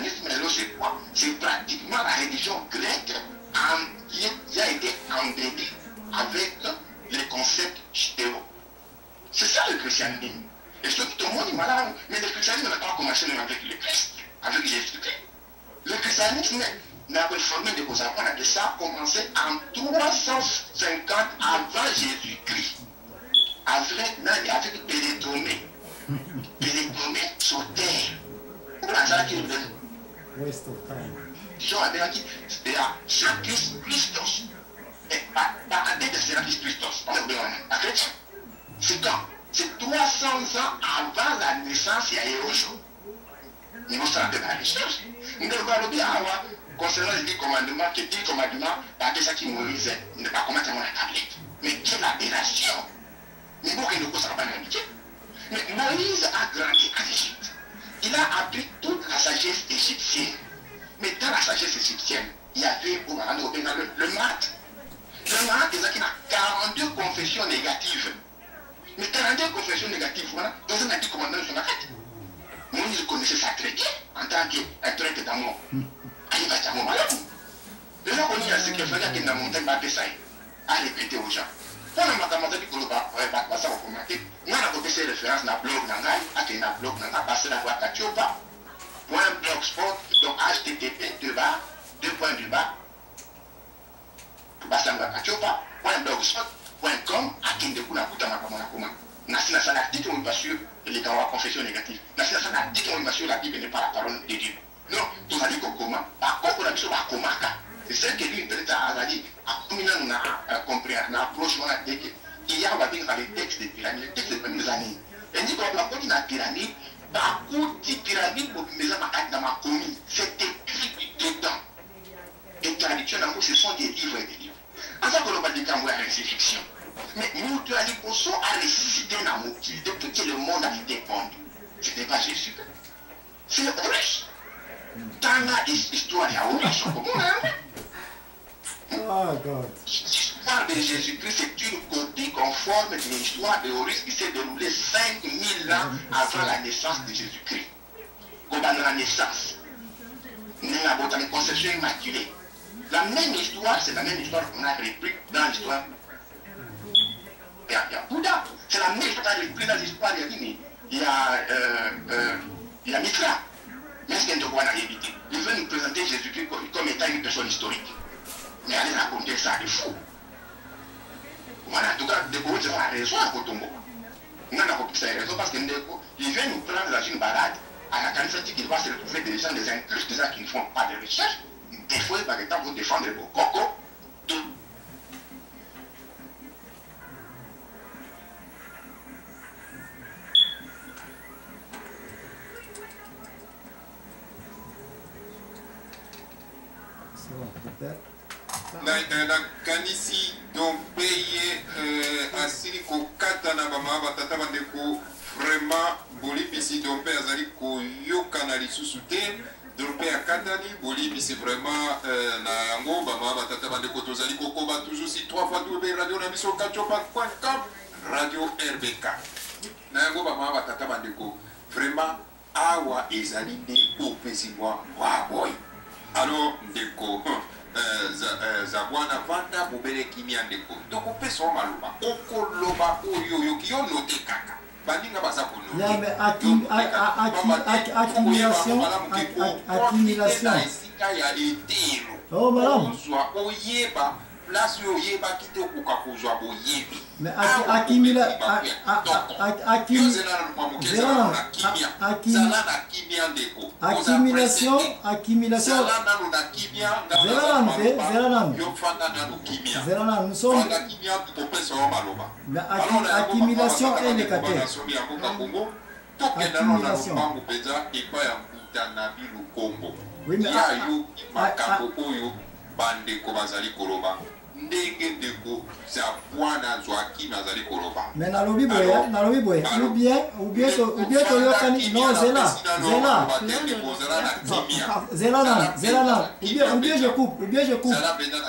christianisme, c'est quoi? C'est pratiquement la religion grecque qui a été embellie avec les concepts judéo. C'est ça le christianisme. Et ce que tout le monde est malade, mais le christianisme n'a pas commencé même avec le Christ, avec Jésus-Christ. Le christianisme n'a pas formé de causes avant, ça a commencé en 350 avant Jésus-Christ. Avec Pélétomée. Pélétomée sur terre. Pour la salle qui est venue. Waste of time. Jean a dit, c'est à Serapis Christos. Et pas à tête de Serapis Christos. C'est quand? C'est 300 ans avant la naissance de Hérojo. Nous sommes dans la recherche. Nous devons dire concernant les 10 commandements, que 10 commandements, parce que ça qui Moïse ne pas comment on la tablette. Mais quelle aberration! Mais bon, il ne peut pas l'habitude. Mais Moïse a grandi en Égypte. Il a appris toute la sagesse égyptienne. Mais dans la sagesse égyptienne, il y avait le math. Le math, il a 42 confessions négatives. Mais 42 confessions négatives, voilà, dans un antique commandement sur la fête. Moïse connaissait ça très bien en tant qu'être d'amour. Il va dire, malade. Le jour où il y a ce qu'il fallait qu'il n'a monté pas de ça, à répéter aux gens. Pour le matin, on va ça recommander. On a copié ces références dans le blog, à qui dans le blog, on a passé la voie à Tiopa. .blogspot, donc http .blogspot.com à qui ne coule pas comment. Nasi na sana dit qu'on va sur les confessions négatives. Nasi na sana dit qu'on va sur la Bible n'est pas la parole de Dieu. Non, tu vas dire comment. Par contre, on a besoin de comment. C'est ce que lui peut-être a dit. À combien on a compris, on a approché, on a dit qu'il y a dans les textes des pyramides, les textes des premières années. Et dit qu'on a dit la pyramide, par contre, la pyramide pour les gens dans ma commune, c'est écrit dedans. Et traduction, ce sont des livres et des livres. En ça, on va dire qu'on a c'est fiction. Mais nous, tu as dit qu'on a ressuscité dans mon cul, de tout le monde a été pendu. Ce n'était pas Jésus. C'est le Horus. Dans l'histoire, il y a Horus. Oh God. L'histoire de Jésus-Christ, c'est une copie conforme de l'histoire de Horus qui s'est déroulée 5000 ans avant la naissance de Jésus-Christ. Comme dans la naissance. Dans la conception immaculée. La même histoire, c'est la même histoire qu'on a repris dans l'histoire. Il y a Bouddha. C'est la même histoire qu'on a repris dans l'histoire. Il y a Mitra. Mais ce qu'on doit éviter. Il veut nous présenter Jésus-Christ comme étant une personne historique. Mais allez raconter ça de fou. Voilà, en tout cas, Deko, c'est la raison à Kotombo. On a compris la raison parce que Deko, il vient nous prendre dans une balade à la qualification qu'il va se retrouver des gens, des inclus, des gens qui ne font pas de recherche. Des fois, par exemple, vous défendre le coco. na kanisi donc paye asili kokata na bama batata bandeko vraiment bolibisi donc pe azali koyokana lisusu te donc pe akatani bolibisi vraiment na yango bama batata bandeko tozali kokoba toujours si 3 fois double radio na biso kachopa.com radio RBK na yango bama batata bandeko vraiment awa ezali nde opesi mwa boy alors ndeko zabwana vanda bobele kimia ndeko tokopesa wa maloba okoloba oyo yoki yo note kaka baninga baza kono ya mais accumulation esika ya etelo oh madame ozwa oyeba place oyeba kite okuka kozwa boyebi mais accumulation nous sommes accumulation et les oui mais ndenge ndeko za bwana Joachim azali koloba. Mais na lobi boye, ou bien to yokani non zela. Ou bien je coupe.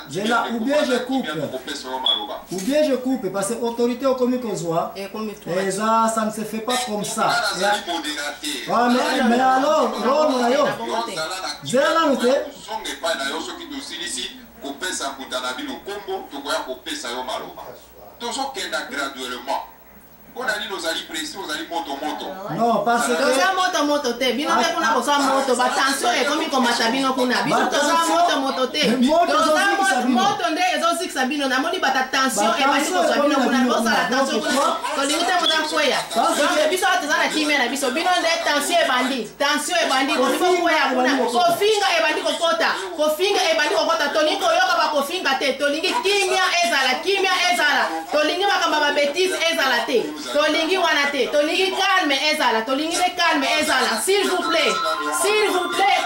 Zela ou bien je coupe parce que autorité au commis qu'on soit. Et ça ne se fait pas comme ça. Mais alors, rôle na yo. Zela note. Kopesa kutana bino kombo tokoya kopesa yo maloba tozokenda graduellement mpona nini ozali presi ozali moto non parce que toza moto te bino mpe kuna kozwa moto batension ekomi komata bino kuna biso toza moto te toza moto nde ezozikisa bino namoni bata tension ebandi kozwa bino kuna bozala tension kuna tolingi te moza kweya donc biso toza na kimia na biso bino nde tension ebandi kolingi kokweya kuna kofinga ebandi kokota tolingi koyoka bakofinga te tolingi kimia ezala tolingi makambo babétise ezala te tolingi wana te tolingi calme ezala s'il vous plaît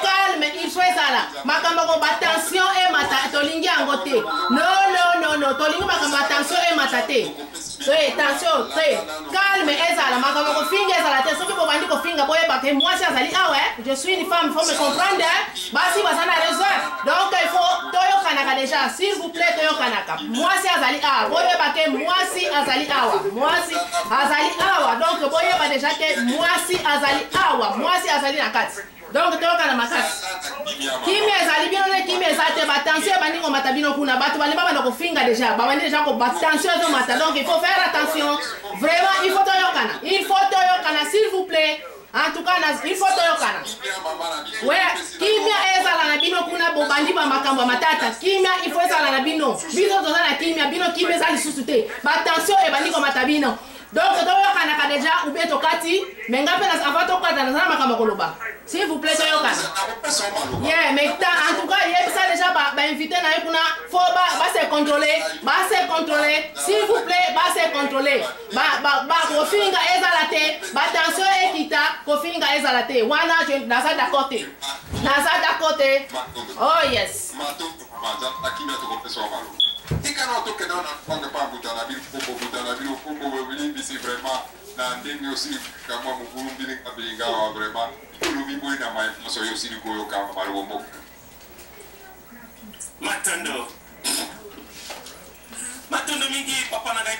calme il faut ezala makambo ko batension emata tolingi yango te non tolingi makambo batension emata te tension te calme ezala makambo ko finga ezala te soki bobandi kofinga boyeba ke moi azali awa je suis une femme, il faut me comprendre basi bazana raison donc il faut toyokanaka déjà s'il vous plaît toyokanaka mwasi azali awa boyeba ke mwasi azali awa donc boyeba déjà ke mwasi azali na kati donc toyokana makasi kimia ezali bino ne kimia eza te batension ebandi komata bino kuna bato balimba banda kofinga déjà babandi déjà ko batension ezomata donc il faut faire attention vraiment il faut toyokana s'il vous plaît. En tout cas, il faut toyokana. Ouais, kimia ezala na bino kuna bobandi ba makambo matata. Kimia il faut ezala na bino. Biso toza na kimia ezali susute. Ba tension ebandi komata bino. Donc toyokana ka déjà ou bien tokati, mais ngape na avant tokata na makambo koloba. S'il vous plaît toyokana. Yeah, mais en tout cas, il ça déjà ba invité na kuna faut ba se contrôler. S'il vous plaît, ba se contrôler. Ba kofinga ezala te, ba tension ekita, kofinga ezala te. Wana je naza d'accord te. Oh yes. Tikana toke na kwanga pa butana bilo kombo bisi vraiment na ndenge aussi kama mukuru mbili kabilinga wa vraiment kulubi boy na mai so yo siri ko yo kama malombo matondo mingi papa na gai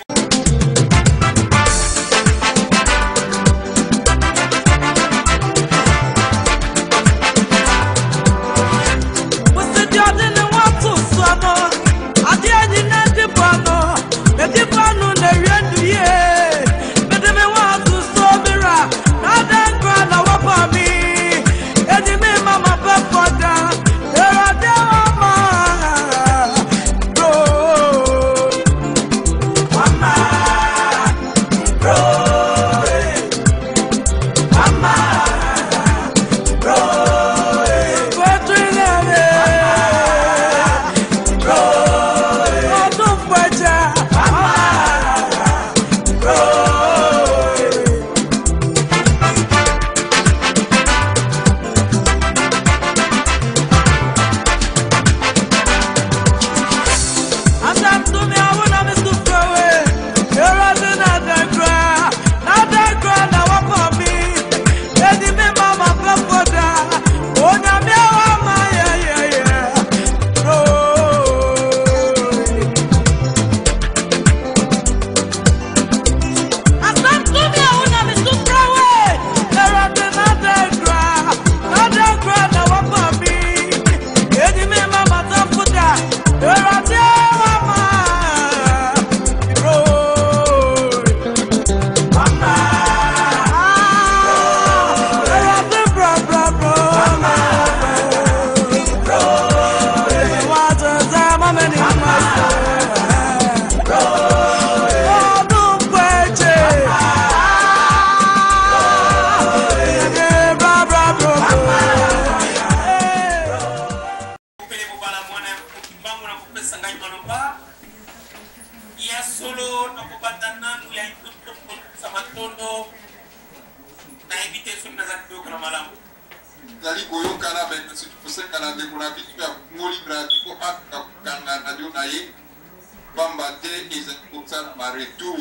pamba te ezali kosala baretour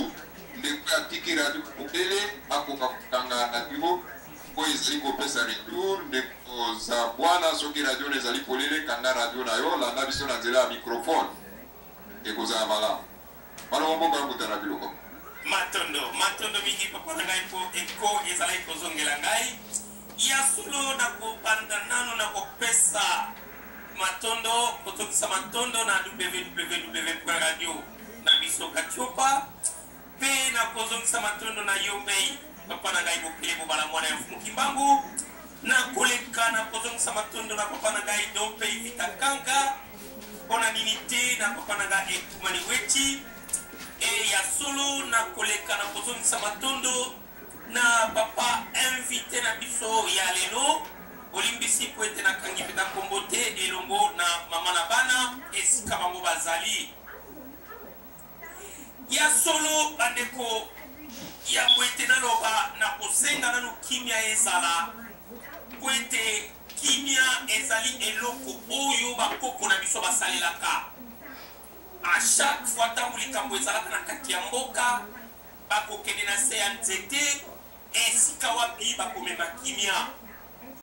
ndeko atiki radio popele akoka kotanga radio po ezali kopesa retour ndeko za bwana soki radio na ezali polele kanga radio na yo landa biso na nzela ya microphone ekozala malamu malongo mboka yakutana biloko matondo mingi papa na ngai po eko ezalaki kozongela ngai ya solo na kobanda nano na kopesa matondo kotokisa matondo na www.radio na biso katiopa pe na kozongisa matondo na yombei papa na ngai bokele bobala mwana ya mfumu kimbangu na koleka na kozongisa matondo na papa na ngai dompe vitakanga pona nini te na papa na ngai ekumani weti e ya solo na koleka na kozongisa matondo na papa invité na biso ya lelo olimbisi po ete na kangi peta kombo te elongo na mama na bana esika bango bazali ya solo bandeko ya po ete naloba na kosenga nano kimia ezala po ete kimia ezali eloko oyo bakoko na biso basalelaka a chaque fois ntango likambo ezalaka na kati ya mboka bakokende na se ya nzete esika wapi bakomema kimia